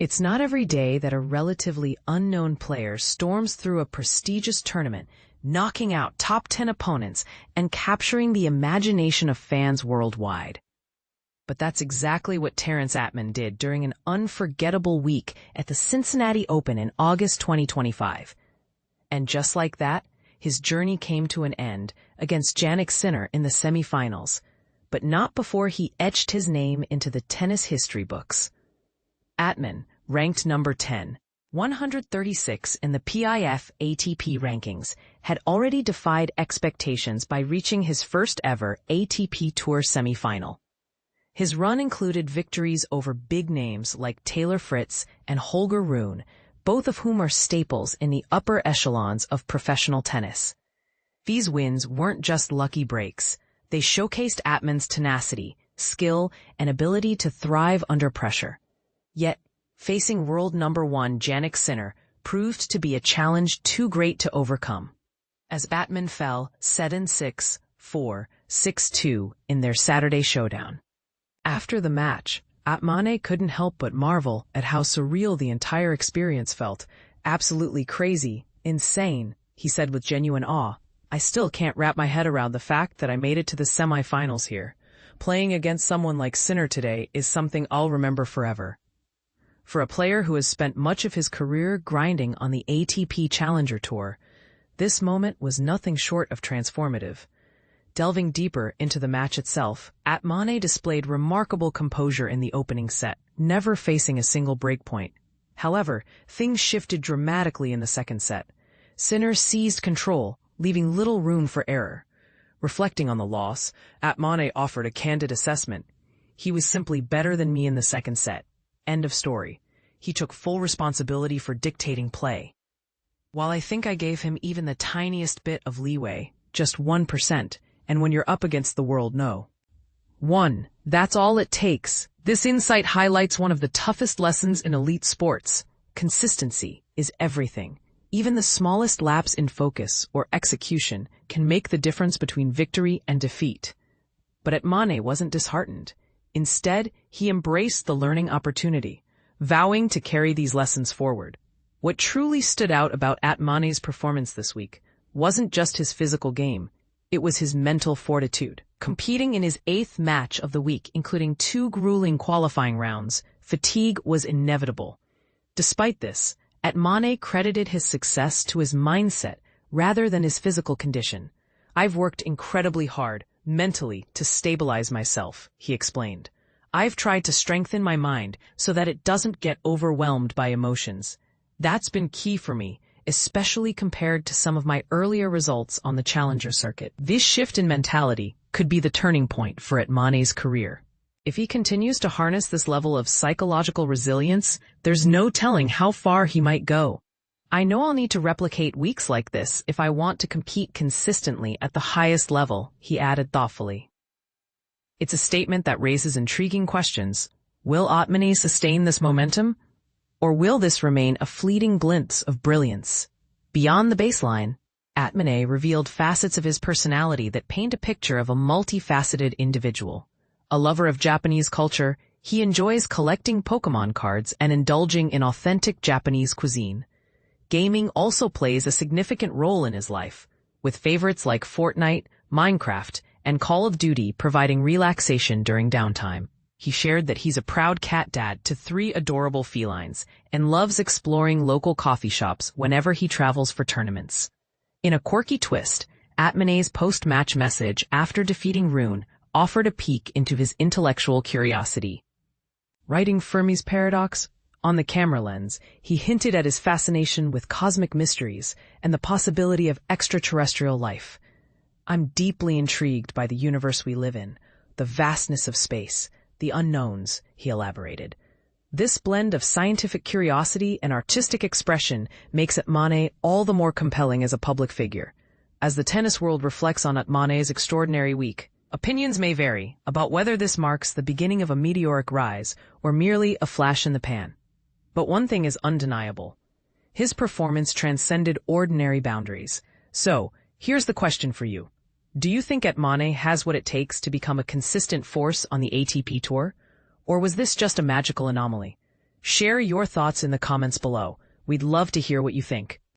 It's not every day that a relatively unknown player storms through a prestigious tournament, knocking out top 10 opponents and capturing the imagination of fans worldwide. But that's exactly what Terence Atmane did during an unforgettable week at the Cincinnati Open in August 2025. And just like that, his journey came to an end against Jannik Sinner in the semifinals, but not before he etched his name into the tennis history books. Atmane, ranked number 10, 136 in the PIF ATP rankings, had already defied expectations by reaching his first ever ATP Tour semifinal. His run included victories over big names like Fritz and Holger Rune, both of whom are staples in the upper echelons of professional tennis. These wins weren't just lucky breaks. They showcased Atmane's tenacity, skill, and ability to thrive under pressure. Yet, facing world number 1 Jannik Sinner proved to be a challenge too great to overcome, as Atmane fell 7-6, 4, 6-2 in their Saturday showdown. After the match, Atmane couldn't help but marvel at how surreal the entire experience felt. "Absolutely crazy, insane," he said with genuine awe. "I still can't wrap my head around the fact that I made it to the semifinals here. Playing against someone like Sinner today is something I'll remember forever." For a player who has spent much of his career grinding on the ATP Challenger Tour, this moment was nothing short of transformative. Delving deeper into the match itself, Atmane displayed remarkable composure in the opening set, never facing a single breakpoint. However, things shifted dramatically in the second set. Sinner seized control, leaving little room for error. Reflecting on the loss, Atmane offered a candid assessment. "He was simply better than me in the second set. End of story. He took full responsibility for dictating play. While I think I gave him even the tiniest bit of leeway, just 1%, and when you're up against the world, no. 1. That's all it takes." This insight highlights one of the toughest lessons in elite sports. Consistency is everything. Even the smallest lapse in focus or execution can make the difference between victory and defeat. But Atmane wasn't disheartened. Instead, he embraced the learning opportunity, vowing to carry these lessons forward. What truly stood out about Atmane's performance this week wasn't just his physical game, it was his mental fortitude. Competing in his 8th match of the week, including 2 grueling qualifying rounds, fatigue was inevitable. Despite this, Atmane credited his success to his mindset rather than his physical condition. "I've worked incredibly hard, mentally, to stabilize myself," he explained. "I've tried to strengthen my mind so that it doesn't get overwhelmed by emotions. That's been key for me, especially compared to some of my earlier results on the challenger circuit." This shift in mentality could be the turning point for Atmane's career. If he continues to harness this level of psychological resilience, there's no telling how far he might go. "I know I'll need to replicate weeks like this if I want to compete consistently at the highest level," he added thoughtfully. It's a statement that raises intriguing questions. Will Atmane sustain this momentum? Or will this remain a fleeting glimpse of brilliance? Beyond the baseline, Atmane revealed facets of his personality that paint a picture of a multifaceted individual. A lover of Japanese culture, he enjoys collecting Pokemon cards and indulging in authentic Japanese cuisine. Gaming also plays a significant role in his life, with favorites like Fortnite, Minecraft, and Call of Duty providing relaxation during downtime. He shared that he's a proud cat dad to 3 adorable felines and loves exploring local coffee shops whenever he travels for tournaments. In a quirky twist, Atmane's post-match message after defeating Rune offered a peek into his intellectual curiosity. Writing Fermi's paradox on the camera lens, he hinted at his fascination with cosmic mysteries and the possibility of extraterrestrial life. "I'm deeply intrigued by the universe we live in, the vastness of space, the unknowns," he elaborated. This blend of scientific curiosity and artistic expression makes Atmane all the more compelling as a public figure. As the tennis world reflects on Atmane's extraordinary week, opinions may vary about whether this marks the beginning of a meteoric rise or merely a flash in the pan. But one thing is undeniable. His performance transcended ordinary boundaries. So, here's the question for you. Do you think Atmane has what it takes to become a consistent force on the ATP Tour? Or was this just a magical anomaly? Share your thoughts in the comments below. We'd love to hear what you think.